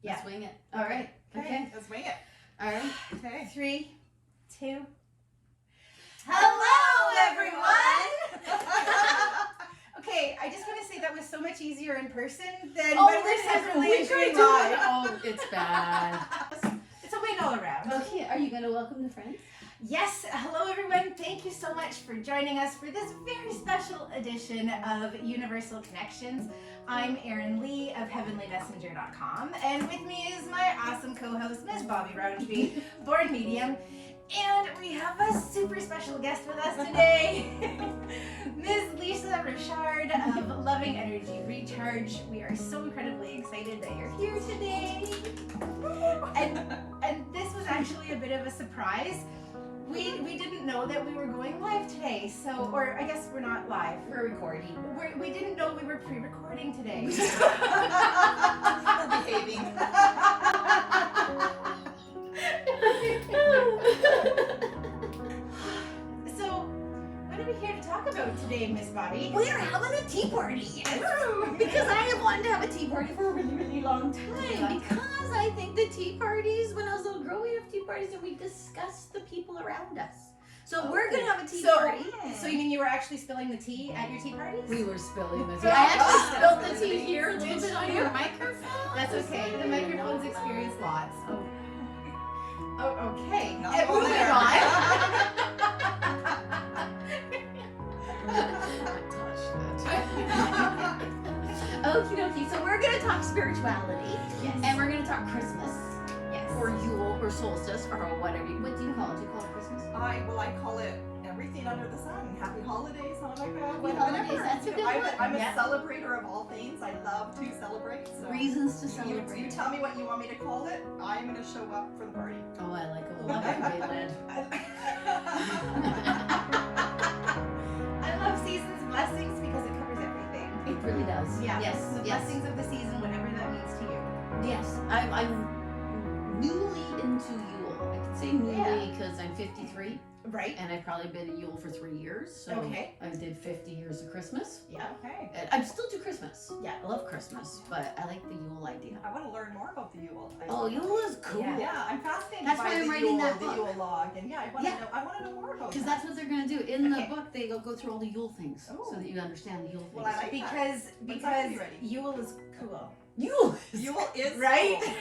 Yeah. Let's wing it. All right. Okay. Let's wing it. All right. Okay. 3, 2. Hello, everyone. Okay, I just want to say that was so much easier in person than Oh, when we're this is separately really doing good. live. Oh, it's bad. It's a win all around. Okay. Are you going to welcome the friends? Yes, hello everyone. Thank you so much for joining us for this very special edition of Universal Connections. I'm Erin Lee of HeavenlyMessenger.com, and with me is my awesome co-host, Ms. Bobbi Rowntree, born medium. And we have a super special guest with us today, Ms. Lisa Richard of Loving Energy Recharge. We are so incredibly excited that you're here today. And this was actually a bit of a surprise. We didn't know that we were going live today, so, or I guess we're not live. We're recording. We didn't know we were pre-recording today. We're behaving. So, what are we here to talk about today, Miss Bobbi? We're having a tea party. Because I have wanted to have a tea party for a really, really long time. Because I think the tea parties, when I was a little girl, we have tea parties and we discuss the people around us. So we're going to have a tea party. So you mean you were actually spilling the tea at your tea parties? We were spilling the tea. Oh, I actually God. spilled the tea here a little bit on your microphone. That's okay. The microphones experience lots. Oh, okay. Not And over moving there. on. Okie dokie. So we're going to talk spirituality. Yes. And we're going to talk Christmas. Yes. Or Yule or solstice or whatever. What do you call it? Do you call it Christmas? I call it everything under the sun. Happy holidays, Hanukkah, Happy whatever. holidays, that's a good I'm one. I'm a Yeah. celebrator of all things. I love to celebrate. So Reasons to you celebrate. tell me what you want me to call it. I'm going to show up for the party. Oh, I like a love and be led. I love seasons blessings because it covers everything. It really does. Yeah. Yes. The Yes. blessings of the season, whatever that means to you. Yes. I'm newly into Yule. I can say newly because I'm 53 Right. and I've probably been a Yule for 3 years. So Okay. I did 50 years of Christmas. Yeah. Okay. And I still do Christmas. Yeah. I love Christmas, but I like the Yule idea. I want to learn more about the Yule. Oh, Yule is cool. Yeah. Yeah, I'm fascinated That's by why I'm the writing Yule, that the book. Yule log, and yeah, I want to Yeah. know. I want to know more about Because that. that's what they're going to do. In Okay. the book, they go through all the Yule things so Oh. that you understand the Yule things. Well, I like Because When's that gonna be ready? Yule is cool. Yule is Yule is Right? cool.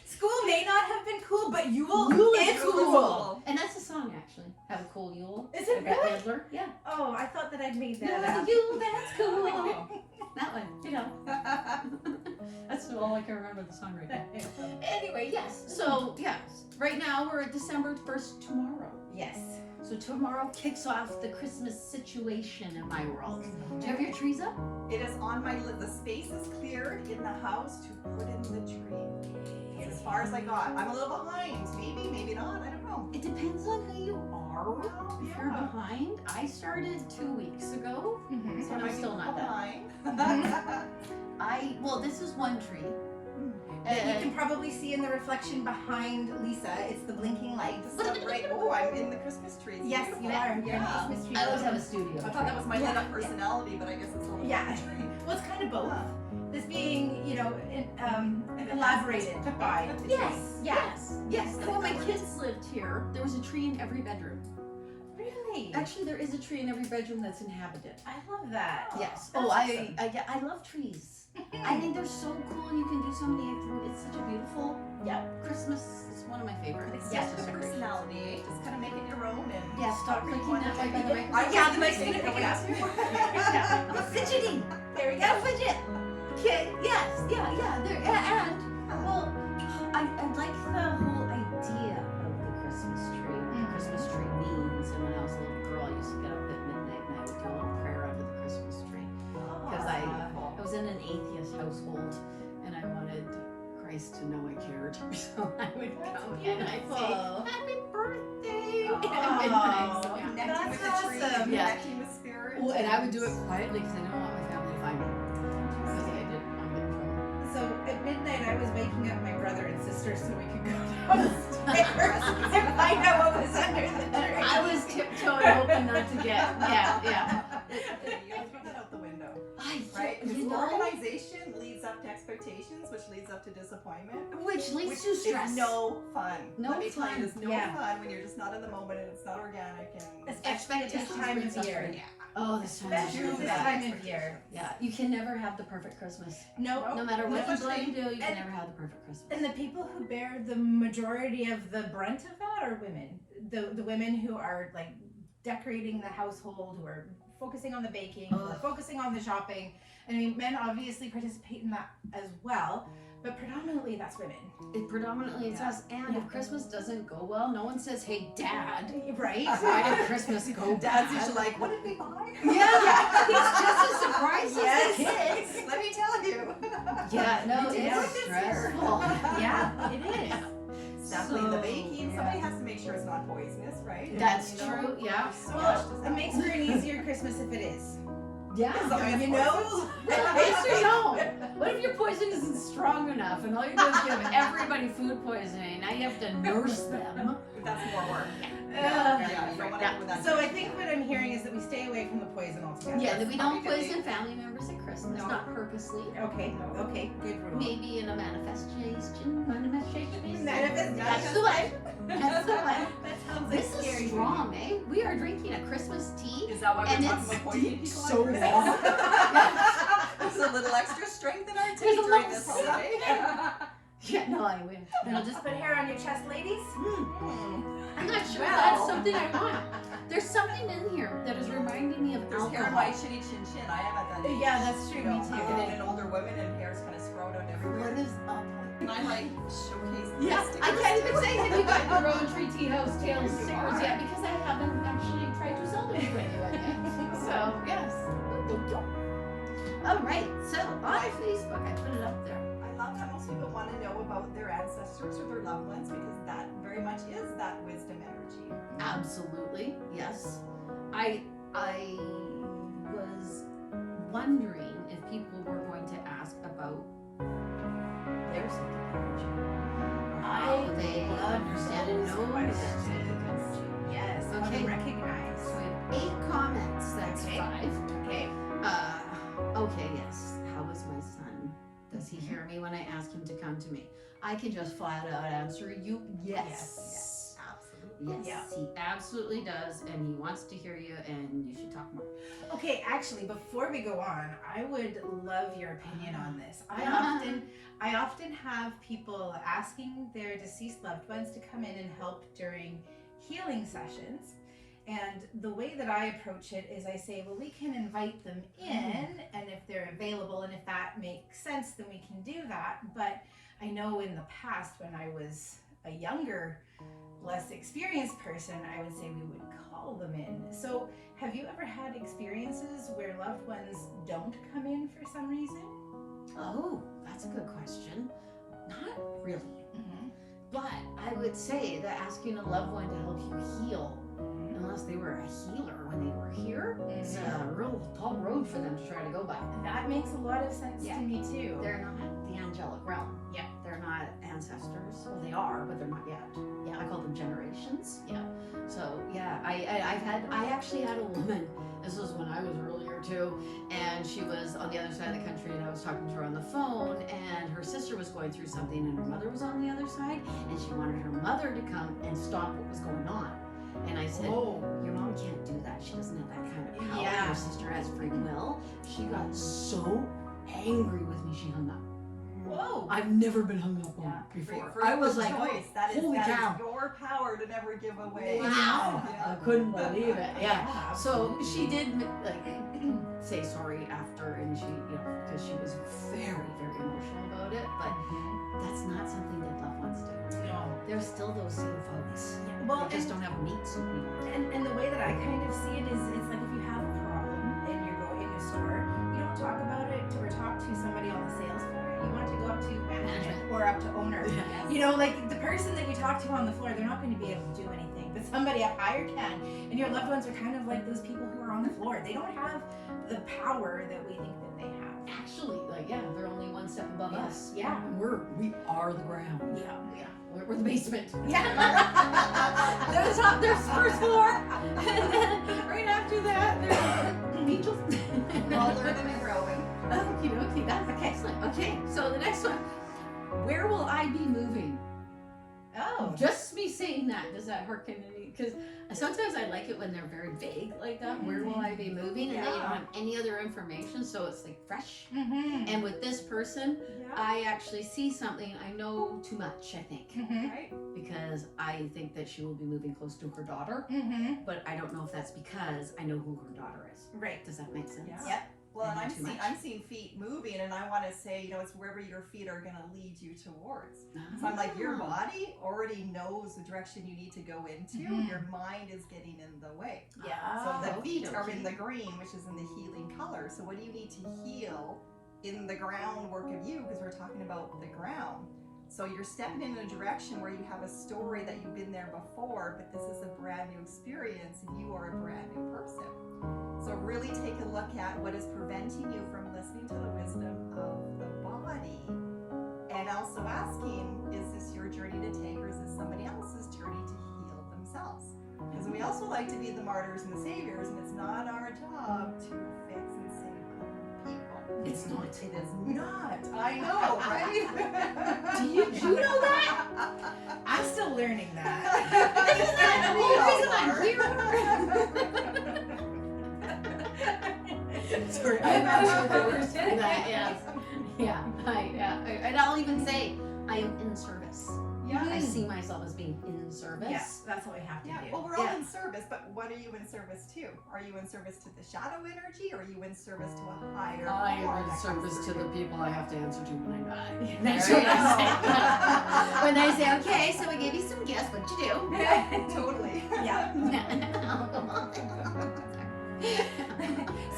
School may not have been cool, but Yule Yule is is cool. cool. And that's a song, actually. Have a cool Yule. Is it By Bette really? Midler. Yeah. Oh, I thought that I'd made that No, up. the Yule, that's cool. That one, you know. That's all I can remember the song right now. Anyway, yes. So, yes. Right now, we're at December 1st tomorrow. Yes. So tomorrow kicks off the Christmas situation in my world. Do you have your trees up? It is on my list. The space is cleared in the house to put in the tree. It's as far as I got. I'm a little behind. Maybe, maybe not. I don't know. It depends on who you are. Well, If you're behind, I started 2 weeks ago. Mm-hmm. So I'm still not done. behind. Well, this is one tree. That you can probably see in the reflection behind Lisa. It's the blinking lights. Right. Oh, I'm in the Christmas trees. Yes, Beautiful. you are. You're in the Yeah. Christmas tree. I always have a studio. I thought that was my lit up personality, but I guess it's all about Yeah. the tree. Well, it's kind of both. This being, elaborated by the Yes, trees. Yeah. yes. And when my kids lived here, there was a tree in every bedroom. Really? Actually, there is a tree in every bedroom that's inhabited. I love that. Yes. That's Oh, awesome. I love trees. I think they're so cool, and you can do so many. It's such a beautiful. Yep. Christmas is one of my favorites. It's Yeah, just a personality, eh? Just kind of make it your own and Yeah, stop whatever you clicking want that to way do. by the microphone. Yeah, the mic's gonna pick it up. Yeah. Fidgeting. There we go. Fidget. Okay. Yes. Yeah. There and well, I like the whole idea of the Christmas tree. What the Christmas tree means. And when I was a little girl, I used to get up at midnight and I would do a little prayer under the Christmas tree because I was in an atheist household and I wanted Christ to know I cared. So I would come and I'd say, "Happy birthday!" at midnight. So, yeah. Connecting with the That's tree, awesome. Yeah. connecting with spirit. Oh, and I would do it quietly because I didn't want my family to find me. Because I didn't want to get in trouble. So at midnight, I was waking up my brother and sister so we could go downstairs and find out what was under the tree. I was tiptoeing hoping not to get. Yeah. You put that out the window. I Right? right? Because You know? organization leads up to expectations, which leads up to disappointment. Which leads Which to stress. is no fun. No Let me tell fun. you, it's no Yeah. fun when you're just not in the moment and it's not organic and Especially at this time brings of year. suffering. Oh, this time of Especially year. this that. time of year. Yeah, you can never have the perfect Christmas. No, No matter what No you such bloody thing. do, you can And- never have the perfect Christmas. and the people who bear the majority of the brunt of that are women. The women who are like decorating the household, who are focusing on the baking, who are Ugh. focusing on the shopping. I mean, men obviously participate in that as well, but predominantly that's women, It predominantly it's Yeah. us. And if Christmas doesn't go well, no one says, "Hey, Dad, right? why did Christmas go bad?" Dad's usually like, what did we buy? Yeah, it's just a surprise to Yes. the kids. Let me tell you. Yeah, no, We did it's it this year. stressful. Yeah, it is. Definitely the So, baking. yeah. Somebody has to make sure it's not poisonous, right? That's You know, true, yeah. there's so much Well, to it makes for an easier Christmas if it is. Yeah. Something You that's know? poisonous. Yes or no? What if your poison isn't strong enough and all you do is give everybody food poisoning? Now you have to nurse them. That's more work. Yeah. You don't want Yeah. to do that. So I think what I'm hearing is that we stay away from the poison altogether. Yeah, that we don't Probably poison family members at Christmas, No. not purposely. Okay, okay, good rule. Maybe in a manifestation. Manifestation. That's the one. That's the one. That sounds like This scary. is strong, eh? We are drinking a Christmas tea. Is that why And we're talking it's about poisoning deep, people so on Christmas? long. There's a little extra strength in our tea There's a during little this holiday. Yeah, no, I win. It'll just put hair on your chest, ladies. I'm not sure Well. that's something I want. There's something in here that is reminding me of There's hair in alcohol. my chinny chin chin. I am at that age. Yeah, that's true. You know, Me too. I get in an older woman and hair's kind of sprout out everywhere. What is up? And I like showcase the Yeah, stickers. I can't even say have you got the Rowntree Tea House Tales You stickers are. yet because I haven't actually tried to sell them to anyone yet. So yes, thank you. All right, so on Facebook I put it up there. I love that most people want to know about their ancestors or their loved ones because that very much is that wisdom energy. Absolutely, yes. I was wondering if people were going to ask about their psychic energy. How they understand and know their psychic energy. Yes. How Okay. to recognize. So we have 8 comments. That's Okay. 5. Okay. Okay, yes. How is my son? Does he hear me when I ask him to come to me? I can just flat out answer you yes. Absolutely. Yes, Yeah. he absolutely does, and he wants to hear you, and you should talk more. Okay, actually, before we go on, I would love your opinion on this. I often have people asking their deceased loved ones to come in and help during healing sessions. And the way that I approach it is I say, well, we can invite them in, and if they're available and if that makes sense, then we can do that. But I know in the past when I was a younger, less experienced person, I would say we would call them in. So have you ever had experiences where loved ones don't come in for some reason? Oh, that's a good question. Not really. Mm-hmm. But I would say that asking a loved one to help you heal, unless they were a healer when they were here, it's a real tall road for them to try to go by. That makes a lot of sense Yeah. to me too. They're not the angelic realm. Yeah. They're not ancestors. Well, they are, but they're not yet. Yeah. I call them generations. Yeah. So yeah, I actually had a woman. This was when I was earlier too, and she was on the other side of the country, and I was talking to her on the phone, and her sister was going through something, and her mother was on the other side, and she wanted her mother to come and stop what was going on. And I said, Oh. your mom can't do that. She doesn't have that kind of power. Yeah. Your sister has free will. She got so angry with me, she hung up. Whoa. I've never been hung up on Yeah. before. Freedom I was of like, choice. That is holy cow. your power to never give away. Wow. Yeah. I couldn't believe it. Yeah. Yeah, So she did like say sorry after, and she, because she was very, very emotional about it. But that's not something that loved ones do. No. They're still those same folks. Yeah, well, They just don't have a meat suit anymore. and the way that I kind of see it is it's like if you have a problem and you're going in a store, you don't talk about it or talk to somebody on the sales floor. You want to go up to management or up to owner. Yeah. You know, like the person that you talk to on the floor, they're not going to be able to do anything, but somebody up higher can. And your loved ones are kind of like those people who are on the floor. They don't have the power that we think that they have. Actually, they're only one step above us. Yeah. And we are the ground. Yeah. Yeah. We're the basement. Yeah. They're the top, there's first floor. And then right after that, there's angels. We're all learning and growing. Okie dokie, that's excellent. Okay, so the next one. Where will I be moving? Oh. Just me saying that, does that harken any? Because sometimes I like it when they're very vague like that. Where will I be moving? And then you don't have any other information, so it's like fresh. Mm-hmm. And with this person, Yeah. I actually see something. I know too much, I think. Mm-hmm. Right? Because I think that she will be moving close to her daughter. Mm-hmm. But I don't know if that's because I know who her daughter is. Right. Does that make sense? Yeah. Yep. Well, and Maybe too much. I'm seeing feet moving, and I want to say, it's wherever your feet are going to lead you towards. So I'm like, your body already knows the direction you need to go into. Mhm. Your mind is getting in the way. Yeah. So the Oh, feet are okey-dokey. in the green, which is in the healing color. So what do you need to heal in the groundwork of you? Because we're talking about the ground. So you're stepping in a direction where you have a story that you've been there before, but this is a brand new experience, and you are a brand new person. So really take a look at what is preventing you from listening to the wisdom of the body. And also asking, is this your journey to take, or is this somebody else's journey to heal themselves? Because we also like to be the martyrs and the saviors, and it's not our job to fix and save other people. It's not. It is not. I know, right? Do you know that? I'm still learning that. Isn't that the whole reason I'm here? Sorry, I'm actually the worst at that, yes. And I'll even say, I am in service. Yeah. I see myself as being in service. Yes, that's what we have to Yeah, do. well, we're all Yeah. in service, but what are you in service to? Are you in service to the shadow energy, or are you in service to a higher I form am in that service comes to through? the people I have to answer to when I die. That's There you you go. go. When they say, okay, so we gave you some gifts, what'd you do? Totally. Yeah. Yeah.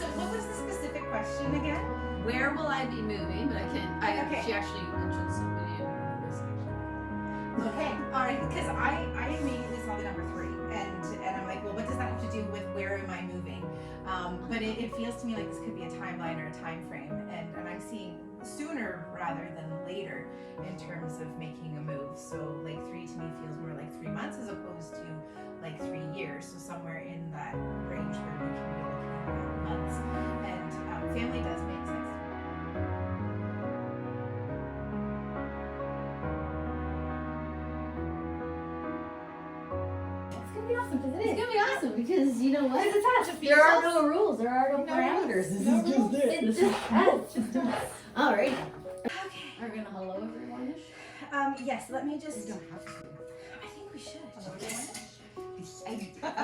So what was the specific question again? Where will I be moving? But Okay. she actually mentioned somebody in her section. Okay, all right, because I immediately saw the number 3, and I'm like, well, what does that have to do with where am I moving? But it feels to me like this could be a timeline or a time frame, and I'm seeing sooner rather than later in terms of making a move. So like 3 to me feels more like 3 months as opposed to like 3 years. So somewhere in that range where we can be looking at months, and family does make sense. It's gonna be awesome because it It's is. gonna be awesome because you know what? It's us. There are no rules. There are no parameters. This is just it. It's just us. Just us. All right. Okay. Are we gonna hello everyone? Yes, let me just. don't have to. I think we should.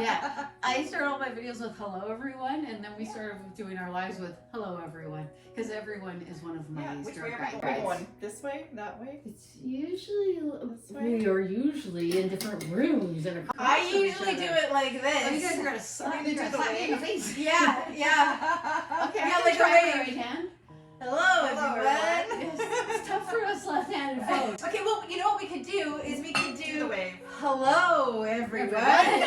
Yeah, I start all my videos with hello everyone, and then we started doing our lives with hello everyone, because everyone is one of my Yeah, which way spirit are we guides. going? This way? That way? It's usually This way? we are usually in different rooms and I usually do it like this. Oh, you guys are gonna slap gonna me do the slap me in the wave? face. Yeah, yeah. Okay, Yeah, I like can try a my wave. right hand. Hello, Hello, everyone. It's tough for us left-handed folks. Okay, well, you know what we could do is we could Do the do wave. hello, everyone. Hello.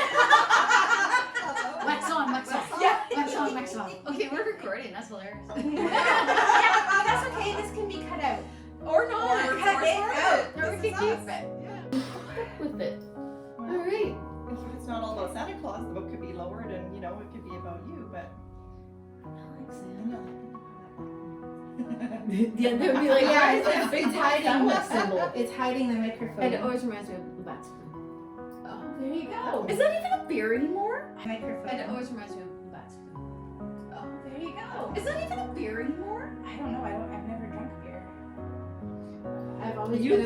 Wax on, wax off. Yeah. Wax on, wax off. Okay, we're recording. That's hilarious. Yeah, that's okay. This can be cut out. Or not. Or cut it out. Or we This can is keep us. it. Yeah. with it. Well, All right. if it's not all about Santa Claus, the book could be lowered, and it could be about you. But Yeah, they'd be like, Yeah, it's hiding the symbol. It's hiding the microphone. And it always reminds me of the bats. Oh, there you go. Is that even a beer anymore? Microphone. And it always reminds me of the bats. Oh, there you go. Is that even a beer anymore? I don't know. I've never drunk beer. I've always You-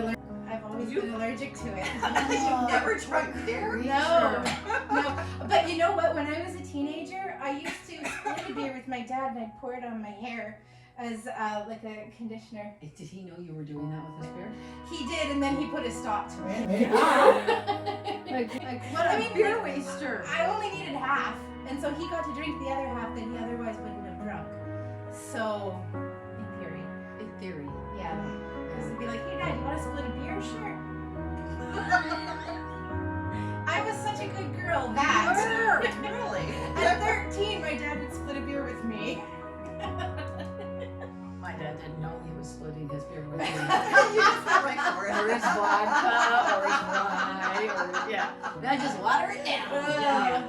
been allergic to it. You've never drunk beer? No, no. But you know what? When I was a teenager, I used to split a beer with my dad, and I'd pour it on my hair as like a conditioner. Did he know you were doing that with his beer? He did, and then he put a stop to it. What I a mean, beer waster. I only needed half, and so he got to drink the other half that he otherwise wouldn't have drunk. So, in theory, In theory. yeah. Because it'd be like, hey, Dad, you want to split a beer? Sure. I was such a good girl that Really? at 13, my dad would split a beer with me. My dad didn't know he was splitting his beer with me. You just went right for Or it. his vodka, or his rye, or yeah. Then just water it down. Yeah.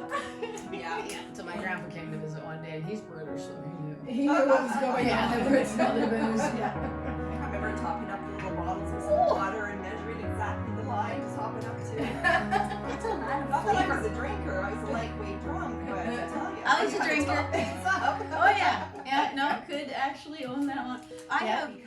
Yeah. So my grandpa came to visit one day, and he's British, so he knew. He knew what was going on. There was other booze. Yeah. I remember topping up the little bottles with some water and measuring exactly the line to top it up to. That's a lot of Not that I flavor. was a drinker, I was a lightweight drunk, but I tell you. I was a you had to drinker. top things up. Oh yeah, yeah. No, could actually own that one. I Yeah. have. You